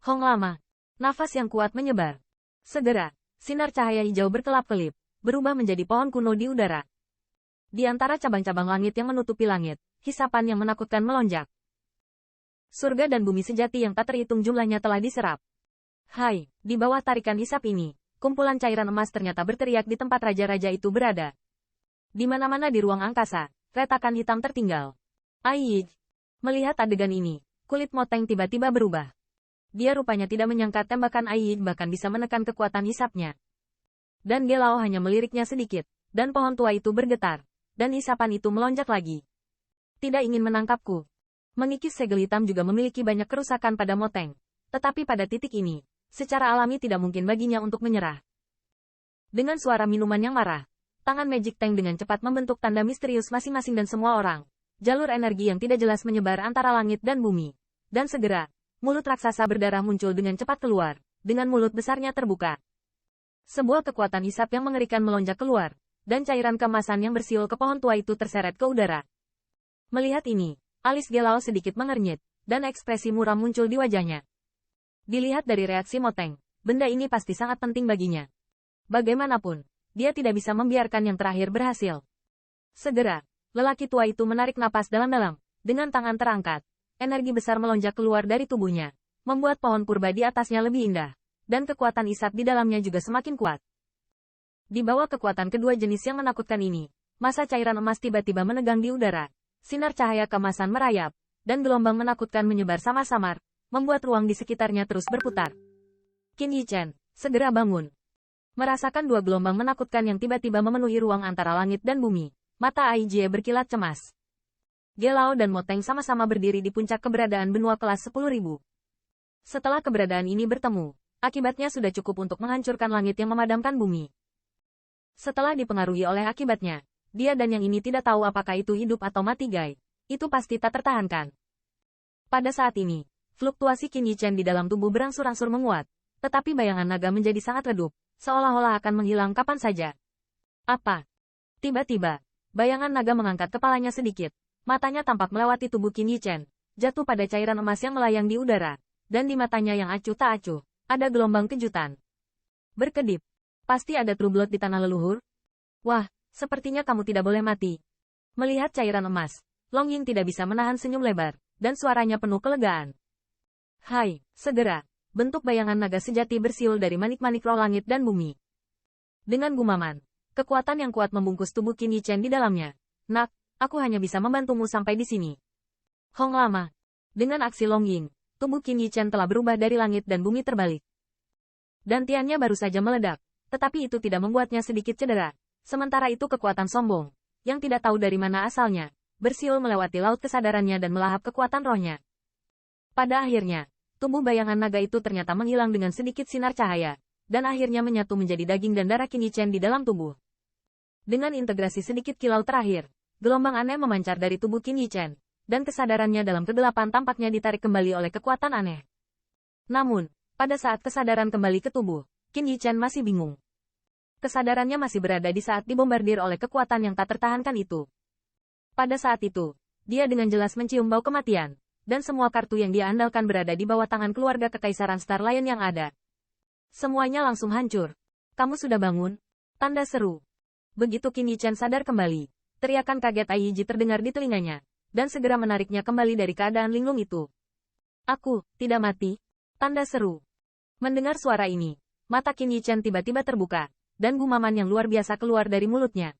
Hong lama. Nafas yang kuat menyebar. Segera, sinar cahaya hijau berkelap-kelip, berubah menjadi pohon kuno di udara. Di antara cabang-cabang langit yang menutupi langit, hisapan yang menakutkan melonjak. Surga dan bumi sejati yang tak terhitung jumlahnya telah diserap. Hai, di bawah tarikan hisap ini, kumpulan cairan emas ternyata berteriak di tempat raja-raja itu berada. Di mana-mana di ruang angkasa, retakan hitam tertinggal. Ai, melihat adegan ini, kulit Moteng tiba-tiba berubah. Dia rupanya tidak menyangka tembakan Ai bahkan bisa menekan kekuatan hisapnya. Dan Gelao hanya meliriknya sedikit, dan pohon tua itu bergetar, dan hisapan itu melonjak lagi. Tidak ingin menangkapku. Mengikis segel hitam juga memiliki banyak kerusakan pada Moteng. Tetapi pada titik ini, secara alami tidak mungkin baginya untuk menyerah. Dengan suara minuman yang marah, tangan Magic Tank dengan cepat membentuk tanda misterius masing-masing dan semua orang. Jalur energi yang tidak jelas menyebar antara langit dan bumi. Dan segera, mulut raksasa berdarah muncul dengan cepat keluar, dengan mulut besarnya terbuka. Sebuah kekuatan hisap yang mengerikan melonjak keluar, dan cairan keemasan yang bersiul ke pohon tua itu terseret ke udara. Melihat ini, alis Gelao sedikit mengernyit, dan ekspresi muram muncul di wajahnya. Dilihat dari reaksi Moteng, benda ini pasti sangat penting baginya. Bagaimanapun, dia tidak bisa membiarkan yang terakhir berhasil. Segera, lelaki tua itu menarik napas dalam-dalam, dengan tangan terangkat. Energi besar melonjak keluar dari tubuhnya, membuat pohon purba di atasnya lebih indah, dan kekuatan isap di dalamnya juga semakin kuat. Di bawah kekuatan kedua jenis yang menakutkan ini, massa cairan emas tiba-tiba menegang di udara. Sinar cahaya keemasan merayap, dan gelombang menakutkan menyebar samar-samar, membuat ruang di sekitarnya terus berputar. Qin Yichen, segera bangun. Merasakan dua gelombang menakutkan yang tiba-tiba memenuhi ruang antara langit dan bumi, mata Ai Jie berkilat cemas. Gelao dan Moteng sama-sama berdiri di puncak keberadaan benua kelas 10.000. Setelah keberadaan ini bertemu, akibatnya sudah cukup untuk menghancurkan langit yang memadamkan bumi. Setelah dipengaruhi oleh akibatnya, dia dan yang ini tidak tahu apakah itu hidup atau mati Gai. Itu pasti tak tertahankan. Pada saat ini, fluktuasi Qin Yichen di dalam tubuh berangsur-angsur menguat, tetapi bayangan naga menjadi sangat redup, seolah-olah akan menghilang kapan saja. Apa? Tiba-tiba, bayangan naga mengangkat kepalanya sedikit. Matanya tampak melewati tubuh Qin Yichen, jatuh pada cairan emas yang melayang di udara, dan di matanya yang acuh tak acuh, ada gelombang kejutan. Berkedip. Pasti ada True Blood di tanah leluhur? Wah, sepertinya kamu tidak boleh mati. Melihat cairan emas, Long Ying tidak bisa menahan senyum lebar, dan suaranya penuh kelegaan. Hai, segera, bentuk bayangan naga sejati bersiul dari manik-manik roh langit dan bumi. Dengan gumaman, kekuatan yang kuat membungkus tubuh Qin Yichen di dalamnya. Nak, aku hanya bisa membantumu sampai di sini. Hong lama. Dengan aksi Long Ying, tubuh Qin Yichen telah berubah dari langit dan bumi terbalik. Dantiannya baru saja meledak, tetapi itu tidak membuatnya sedikit cedera. Sementara itu kekuatan sombong, yang tidak tahu dari mana asalnya, bersiul melewati laut kesadarannya dan melahap kekuatan rohnya. Pada akhirnya, tubuh bayangan naga itu ternyata menghilang dengan sedikit sinar cahaya, dan akhirnya menyatu menjadi daging dan darah Qin Yichen di dalam tubuh. Dengan integrasi sedikit kilau terakhir, gelombang aneh memancar dari tubuh Qin Yichen, dan kesadarannya dalam kegelapan tampaknya ditarik kembali oleh kekuatan aneh. Namun, pada saat kesadaran kembali ke tubuh, Qin Yichen masih bingung. Kesadarannya masih berada di saat dibombardir oleh kekuatan yang tak tertahankan itu. Pada saat itu, dia dengan jelas mencium bau kematian, dan semua kartu yang dia andalkan berada di bawah tangan keluarga kekaisaran Star Lion yang ada. Semuanya langsung hancur. Kamu sudah bangun? Tanda seru. Begitu Qin Yichen sadar kembali, teriakan kaget Ai Ji terdengar di telinganya, dan segera menariknya kembali dari keadaan linglung itu. Aku, tidak mati. Tanda seru. Mendengar suara ini, mata Qin Yichen tiba-tiba terbuka, dan gumaman yang luar biasa keluar dari mulutnya.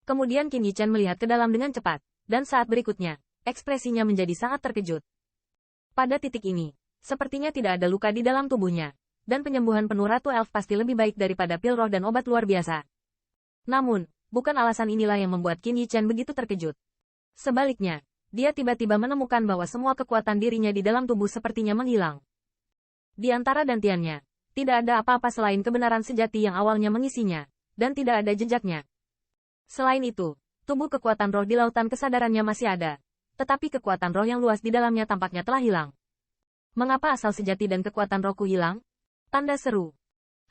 Kemudian Qin Yichen melihat ke dalam dengan cepat, dan saat berikutnya, ekspresinya menjadi sangat terkejut. Pada titik ini, sepertinya tidak ada luka di dalam tubuhnya, dan penyembuhan penuh Ratu Elf pasti lebih baik daripada pil roh dan obat luar biasa. Namun, bukan alasan inilah yang membuat Qin Yichen begitu terkejut. Sebaliknya, dia tiba-tiba menemukan bahwa semua kekuatan dirinya di dalam tubuh sepertinya menghilang. Di antara dantiannya, tidak ada apa-apa selain kebenaran sejati yang awalnya mengisinya, dan tidak ada jejaknya. Selain itu, tubuh kekuatan roh di lautan kesadarannya masih ada, tetapi kekuatan roh yang luas di dalamnya tampaknya telah hilang. Mengapa asal sejati dan kekuatan rohku hilang? Tanda seru.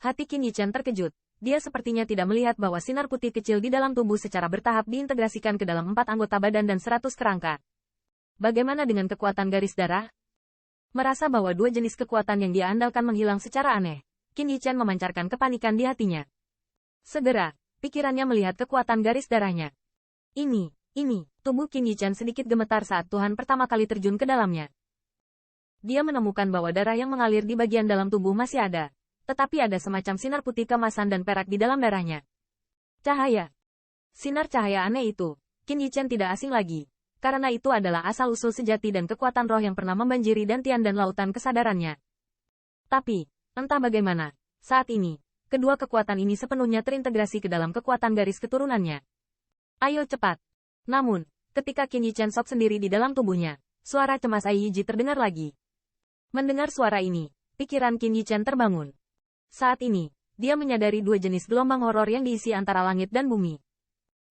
Hati Qin Yichen terkejut. Dia sepertinya tidak melihat bahwa sinar putih kecil di dalam tubuh secara bertahap diintegrasikan ke dalam 4 anggota badan dan 100 kerangka. Bagaimana dengan kekuatan garis darah? Merasa bahwa dua jenis kekuatan yang dia andalkan menghilang secara aneh, Qin Yichen memancarkan kepanikan di hatinya. Segera, pikirannya melihat kekuatan garis darahnya. Ini, tubuh Qin Yichen sedikit gemetar saat Tuhan pertama kali terjun ke dalamnya. Dia menemukan bahwa darah yang mengalir di bagian dalam tubuh masih ada, tetapi ada semacam sinar putih keemasan dan perak di dalam darahnya. Cahaya. Sinar cahaya aneh itu, Qin Yichen tidak asing lagi, karena itu adalah asal-usul sejati dan kekuatan roh yang pernah membanjiri dantian dan lautan kesadarannya. Tapi, entah bagaimana, saat ini, kedua kekuatan ini sepenuhnya terintegrasi ke dalam kekuatan garis keturunannya. Ayo cepat. Namun, ketika Qin Yichen sok sendiri di dalam tubuhnya, suara cemas Ai Yiji terdengar lagi. Mendengar suara ini, pikiran Qin Yichen terbangun. Saat ini, dia menyadari dua jenis gelombang horor yang diisi antara langit dan bumi.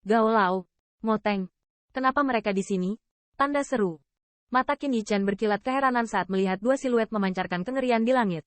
Gao Lao, Moteng. Kenapa mereka di sini? Tanda seru. Mata Qin Yichen berkilat keheranan saat melihat dua siluet memancarkan kengerian di langit.